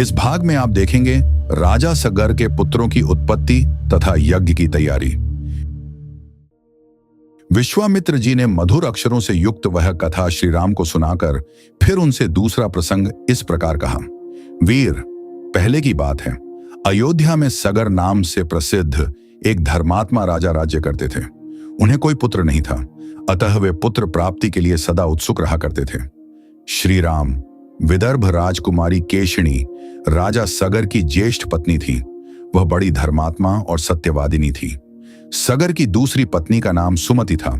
इस भाग में आप देखेंगे राजा सगर के पुत्रों की उत्पत्ति तथा यज्ञ की तैयारी। विश्वामित्र जी ने मधुर अक्षरों से युक्त वह कथा श्री राम को सुनाकर फिर उनसे दूसरा प्रसंग इस प्रकार कहा। वीर, पहले की बात है, अयोध्या में सगर नाम से प्रसिद्ध एक धर्मात्मा राजा राज्य करते थे। उन्हें कोई पुत्र नहीं था, अतः वे पुत्र प्राप्ति के लिए सदा उत्सुक रहा करते थे। श्री राम विदर्भ राजकुमारी केशिनी राजा सगर की ज्येष्ठ पत्नी थी। वह बड़ी धर्मात्मा और सत्यवादिनी थी। सगर की दूसरी पत्नी का नाम सुमति था।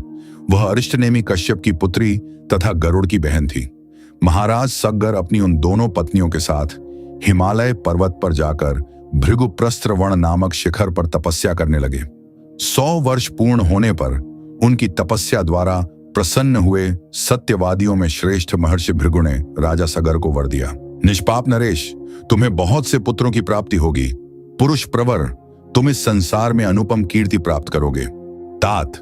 वह अरिष्टनेमी कश्यप की पुत्री तथा गरुड़ की बहन थी। महाराज सगर अपनी उन दोनों पत्नियों के साथ हिमालय पर्वत पर जाकर भृगुप्रस्त्रवण नामक शिखर पर तपस्या करने लगे। 100 वर्ष पूर्ण होने पर उनकी तपस्या द्वारा प्रसन्न हुए सत्यवादियों में श्रेष्ठ महर्षि भृगु ने राजा सगर को वर दिया। निष्पाप नरेश, तुम्हें बहुत से पुत्रों की प्राप्ति होगी। पुरुष प्रवर, तुम इस संसार में अनुपम कीर्ति प्राप्त करोगे। तात,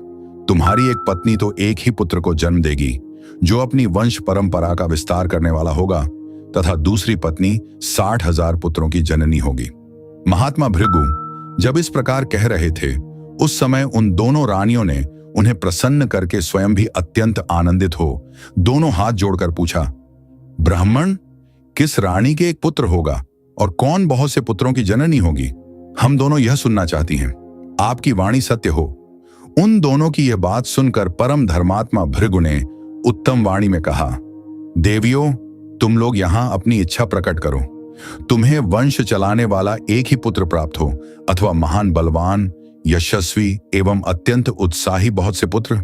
तुम्हारी एक पत्नी तो एक ही पुत्र को जन्म देगी, जो अपनी वंश परंपरा का विस्तार करने वाला होगा, तथा दूसरी पत्नी 60,000 पुत्रों की जननी होगी। महात्मा भृगु जब इस प्रकार कह रहे थे, उस समय उन दोनों रानियों ने उन्हें प्रसन्न करके स्वयं भी अत्यंत आनंदित हो दोनों हाथ जोड़कर पूछा, ब्राह्मण, किस रानी के एक पुत्र होगा और कौन बहुत से पुत्रों की जननी होगी? हम दोनों यह सुनना चाहती हैं। आपकी वाणी सत्य हो। उन दोनों की यह बात सुनकर परम धर्मात्मा भृगु ने उत्तम वाणी में कहा, देवियों, तुम लोग यहां अपनी इच्छा प्रकट करो। तुम्हें वंश चलाने वाला एक ही पुत्र प्राप्त हो, अथवा महान बलवान, यशस्वी एवं अत्यंत उत्साही बहुत से पुत्र।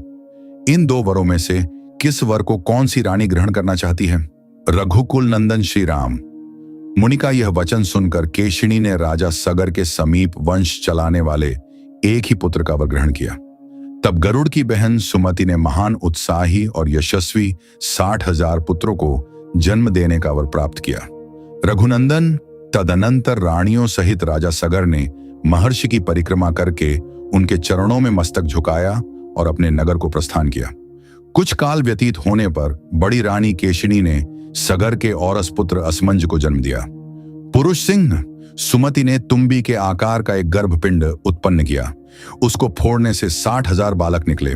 इन 2 वरों में से किस वर को कौन सी रानी ग्रहण करना चाहती है? रघुकुल नंदन श्री राम। मुनि का यह वचन सुनकर केशिनी ने राजा सगर के समीप वंश चलाने वाले एक ही पुत्र का वर ग्रहण किया। तब गरुड़ की बहन सुमति ने महान उत्साही और यशस्वी 60,000 पुत्रों को जन्म देने का वर प्राप्त किया। रघुनंदन तदनंतर रानियों सहित राजा सगर ने महर्षि की परिक्रमा करके उनके चरणों में मस्तक झुकाया और अपने नगर को प्रस्थान किया। कुछ काल व्यतीत होने पर बड़ी रानी केशिनी ने सगर के औरस पुत्र असमंज को जन्म दिया। पुरुष सिंह सुमति ने तुम्बी के आकार का एक गर्भपिंड उत्पन्न किया। उसको फोड़ने से 60,000 बालक निकले।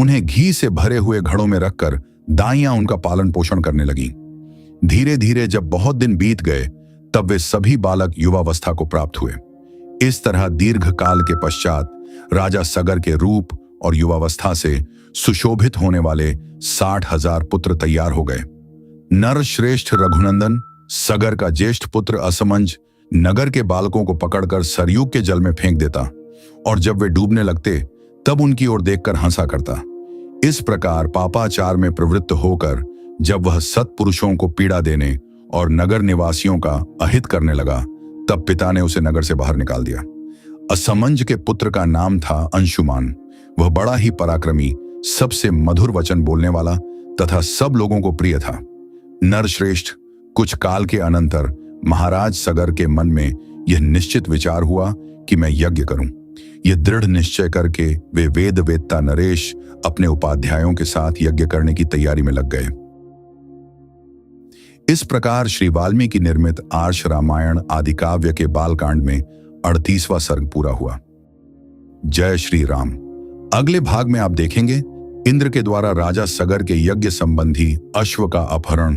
उन्हें घी से भरे हुए घड़ों में रखकर दाइयां उनका पालन पोषण करने लगी। धीरे धीरे जब बहुत दिन बीत गए, तब वे सभी बालक युवावस्था को प्राप्त हुए। इस तरह दीर्घ काल के पश्चात राजा सगर के रूप और युवावस्था से सुशोभित होने वाले 60,000 पुत्र तैयार हो गए। नर श्रेष्ठ रघुनंदन सगर का ज्येष्ठ पुत्र असमंज नगर के बालकों को पकड़कर सरयू के जल में फेंक देता और जब वे डूबने लगते तब उनकी ओर देखकर हंसा करता। इस प्रकार पापाचार में प्रवृत्त होकर जब वह सत्पुरुषों को पीड़ा देने और नगर निवासियों का अहित करने लगा, तब पिता ने उसे नगर से बाहर निकाल दिया। असमंज के पुत्र का नाम था अंशुमान। वह बड़ा ही पराक्रमी, सबसे मधुर वचन बोलने वाला तथा सब लोगों को प्रिय था। नरश्रेष्ठ, कुछ काल के अनंतर महाराज सगर के मन में यह निश्चित विचार हुआ कि मैं यज्ञ करूं। यह दृढ़ निश्चय करके वे वेद वेत्ता नरेश अपने उपाध्यायों के साथ यज्ञ करने की तैयारी में लग गए। इस प्रकार श्री वाल्मीकि निर्मित आर्ष रामायण आदि काव्य के बालकांड में 38वां सर्ग पूरा हुआ। जय श्री राम। अगले भाग में आप देखेंगे इंद्र के द्वारा राजा सगर के यज्ञ संबंधी अश्व का अपहरण,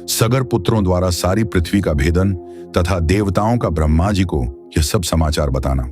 सगर पुत्रों द्वारा सारी पृथ्वी का भेदन तथा देवताओं का ब्रह्मा जी को यह सब समाचार बताना।